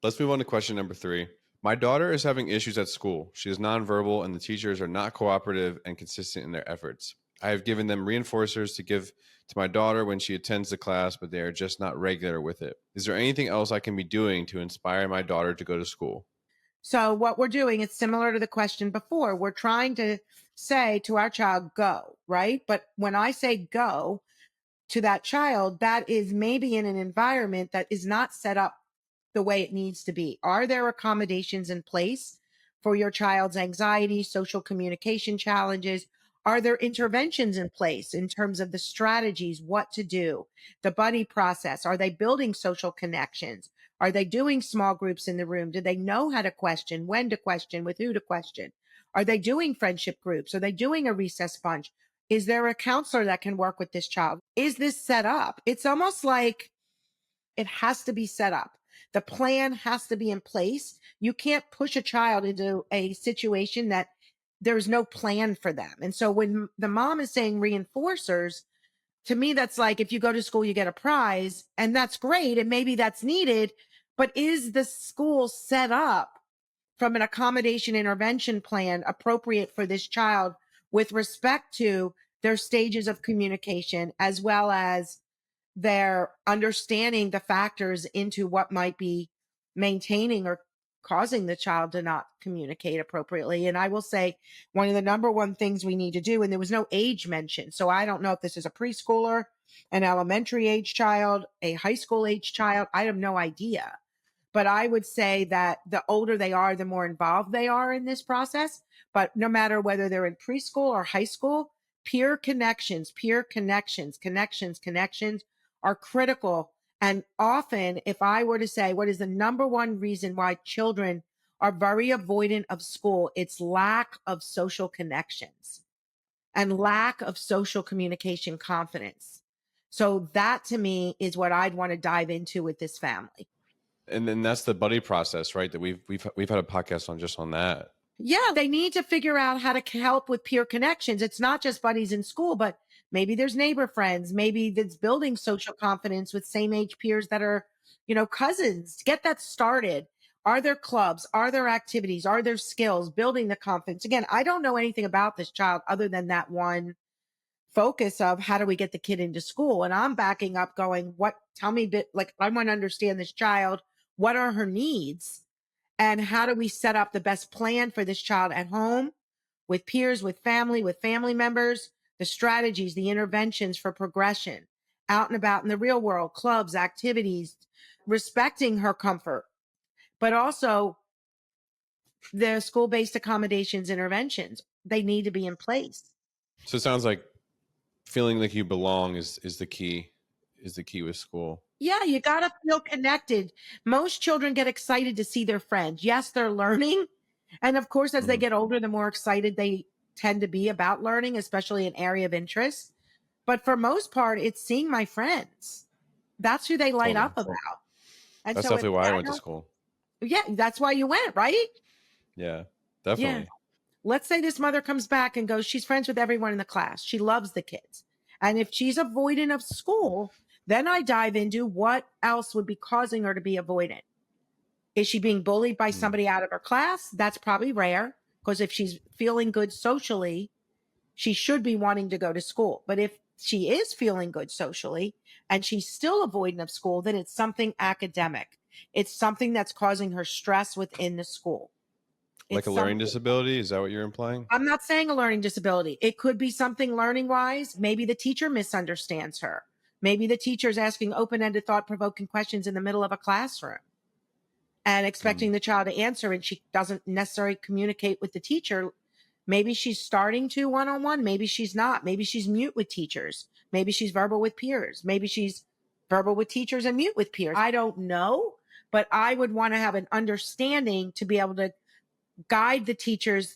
Let's move on to question number 3. My daughter is having issues at school. She is nonverbal and the teachers are not cooperative and consistent in their efforts. I have given them reinforcers to give to my daughter when she attends the class, but they are just not regular with it. Is there anything else I can be doing to inspire my daughter to go to school? So what we're doing is similar to the question before. We're trying to say to our child, go, right? But when I say go to that child, that is maybe in an environment that is not set up the way it needs to be. Are there accommodations in place for your child's anxiety, social communication challenges? Are there interventions in place in terms of the strategies, what to do, the buddy process? Are they building social connections? Are they doing small groups in the room? Do they know how to question, when to question, with who to question? Are they doing friendship groups? Are they doing a recess bunch? Is there a counselor that can work with this child? Is this set up? It's almost like it has to be set up. The plan has to be in place. You can't push a child into a situation that there's no plan for them. And so when the mom is saying reinforcers, to me, that's like if you go to school, you get a prize, and that's great. And maybe that's needed. But is the school set up from an accommodation intervention plan appropriate for this child with respect to their stages of communication, as well as their understanding the factors into what might be maintaining or causing the child to not communicate appropriately? And I will say one of the number one things we need to do, and there was no age mentioned. So I don't know if this is a preschooler, an elementary age child, a high school age child. I have no idea. But I would say that the older they are, the more involved they are in this process. But no matter whether they're in preschool or high school, peer connections, connections are critical. And often, if I were to say, what is the number one reason why children are very avoidant of school? It's lack of social connections and lack of social communication confidence. So that to me is what I'd want to dive into with this family. And then that's the buddy process, right? That we've had a podcast on just on that. Yeah, they need to figure out how to help with peer connections. It's not just buddies in school, but maybe there's neighbor friends. Maybe that's building social confidence with same age peers that are, cousins. Get that started. Are there clubs? Are there activities? Are there skills building the confidence? Again, I don't know anything about this child other than that one focus of how do we get the kid into school? And I'm backing up going, tell me a bit, like, I want to understand this child. What are her needs? And how do we set up the best plan for this child at home, with peers, with family members, the strategies, the interventions for progression, out and about in the real world, clubs, activities, respecting her comfort, but also the school-based accommodations interventions. They need to be in place. So it sounds like feeling like you belong is the key with school. Yeah, you got to feel connected. Most children get excited to see their friends. Yes, they're learning. And of course, as they Mhm. get older, the more excited they tend to be about learning, especially an area of interest. But for most part, it's seeing my friends. That's who they light Totally. up about. And That's so if definitely why I I went to don't, school. yeah, that's why you went, right? Yeah, Yeah. definitely. Let's say this mother comes back and goes, she's friends with everyone in the class. She loves the kids. And if she's avoidant of school, then I dive into what else would be causing her to be avoidant. Is she being bullied by Mm. somebody out of her class? That's probably rare, because if she's feeling good socially, she should be wanting to go to school. But if she is feeling good socially and she's still avoidant of school, then it's something academic. It's something that's causing her stress within the school. Like It's a learning something. disability? Is that what you're implying? I'm not saying a learning disability. It could be something learning wise. Maybe the teacher misunderstands her. Maybe the teacher is asking open ended, thought provoking questions in the middle of a classroom and Mm. expecting the child to answer, and she doesn't necessarily communicate with the teacher. Maybe she's starting to one on one. Maybe she's not. Maybe she's mute with teachers. Maybe she's verbal with peers. Maybe she's verbal with teachers and mute with peers. I don't know, but I would want to have an understanding to be able to guide the teachers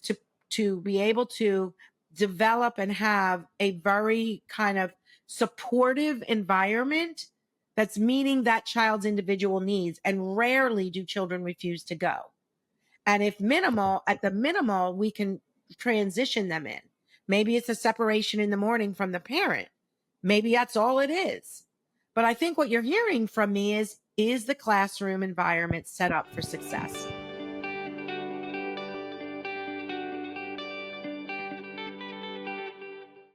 to be able to develop and have a very kind of supportive environment that's meeting that child's individual needs. And rarely do children refuse to go. And if minimal, at the minimal, we can transition them in. Maybe it's a separation in the morning from the parent. Maybe that's all it is. But I think what you're hearing from me is Is the classroom environment set up for success?